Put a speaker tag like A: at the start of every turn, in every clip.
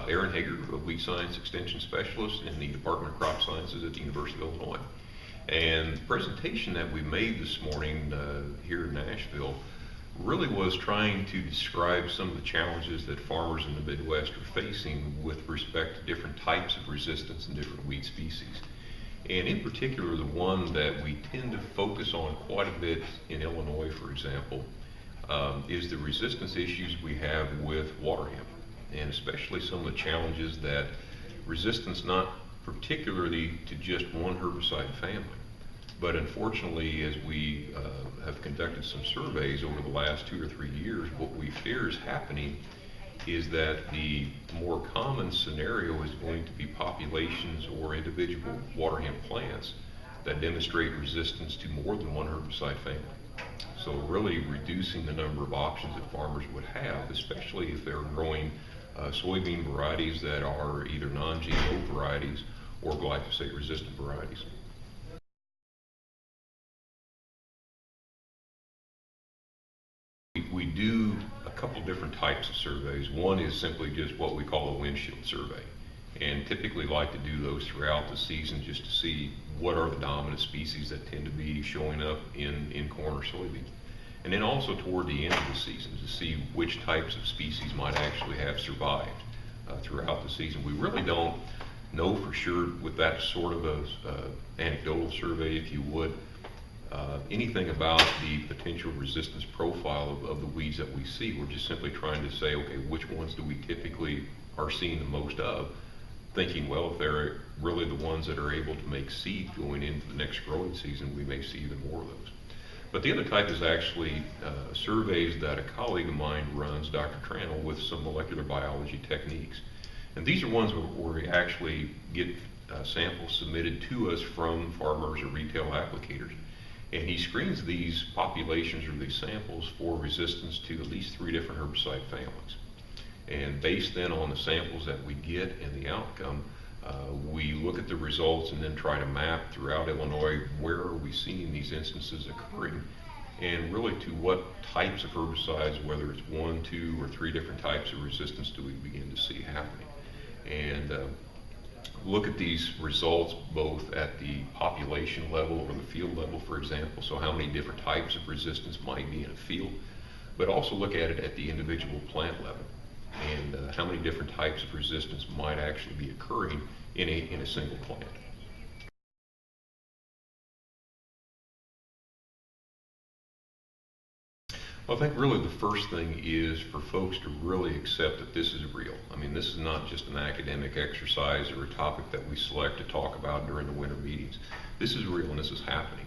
A: Aaron Hager, a Wheat Science Extension Specialist in the Department of Crop Sciences at the University of Illinois. And the presentation that we made this morning here in Nashville really was trying to describe some of the challenges that farmers in the Midwest are facing with respect to different types of resistance in different weed species. And in particular, the one that we tend to focus on quite a bit in Illinois, for example, is the resistance issues we have with water hemp, and especially some of the challenges that resistance not particularly to just one herbicide family, but unfortunately, as we have conducted some surveys over the last 2 or 3 years, what we fear is happening is that the more common scenario is going to be populations or individual water hemp plants that demonstrate resistance to more than one herbicide family. So really reducing the number of options that farmers would have, especially if they're growing soybean varieties that are either non-GMO varieties or glyphosate resistant varieties. We do a couple different types of surveys. One is simply just what we call a windshield survey, and typically like to do those throughout the season just to see what are the dominant species that tend to be showing up in corn or soybeans. And then also toward the end of the season to see which types of species might actually have survived throughout the season. We really don't know for sure with that sort of a anecdotal survey, if you would, anything about the potential resistance profile of the weeds that we see. We're just simply trying to say, okay, which ones do we typically are seeing the most of, thinking, well, if they're really the ones that are able to make seed going into the next growing season, we may see even more of those. But the other type is actually surveys that a colleague of mine runs, Dr. Tranel, with some molecular biology techniques. And these are ones where we actually get samples submitted to us from farmers or retail applicators. And he screens these populations or these samples for resistance to at least 3 different herbicide families. And based then on the samples that we get and the outcome, we look at the results and then try to map throughout Illinois where are we seeing these instances occurring, and really to what types of herbicides, whether it's 1, 2, or 3 different types of resistance do we begin to see happening. And look at these results both at the population level or the field level, for example, so how many different types of resistance might be in a field, but also look at it at the individual plant level and how many different types of resistance might actually be occurring in a single plant. Well, I think really the first thing is for folks to really accept that this is real. I mean, this is not just an academic exercise or a topic that we select to talk about during the winter meetings. This is real and this is happening.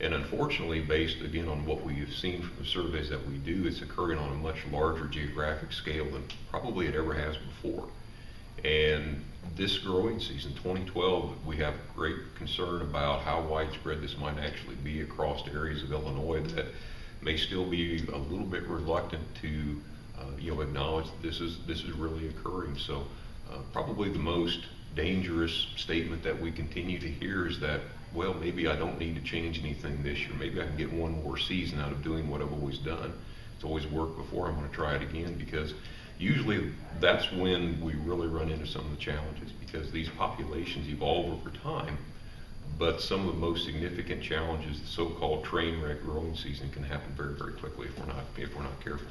A: And unfortunately, based again on what we have seen from the surveys that we do, it's occurring on a much larger geographic scale than probably it ever has before. And this growing season, 2012, we have great concern about how widespread this might actually be across areas of Illinois that may still be a little bit reluctant to acknowledge that this is really occurring. So probably the most dangerous statement that we continue to hear is that, well, maybe I don't need to change anything this year. Maybe I can get one more season out of doing what I've always done. It's always worked before, I'm going to try it again, because usually that's when we really run into some of the challenges, because these populations evolve over time. But some of the most significant challenges, the so-called train wreck growing season, can happen very, very quickly if we're not careful.